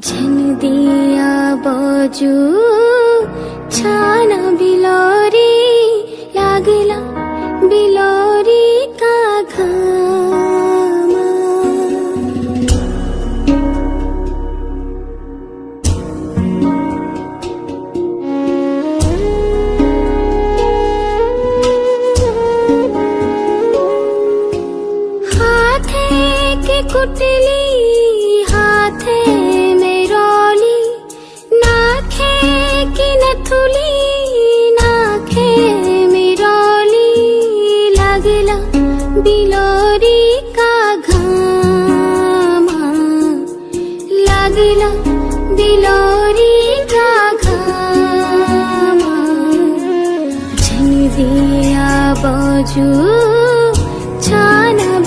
झन दिया बाजू छाना बिलोरी लागला बिलोरी का घामा हाथे के कुटली हाथे में रोली नाखे की नथुली नाखे में रोली लागला बिलोरी का घामा लागला बिलोरी का घामा झन दिया बाजू छाना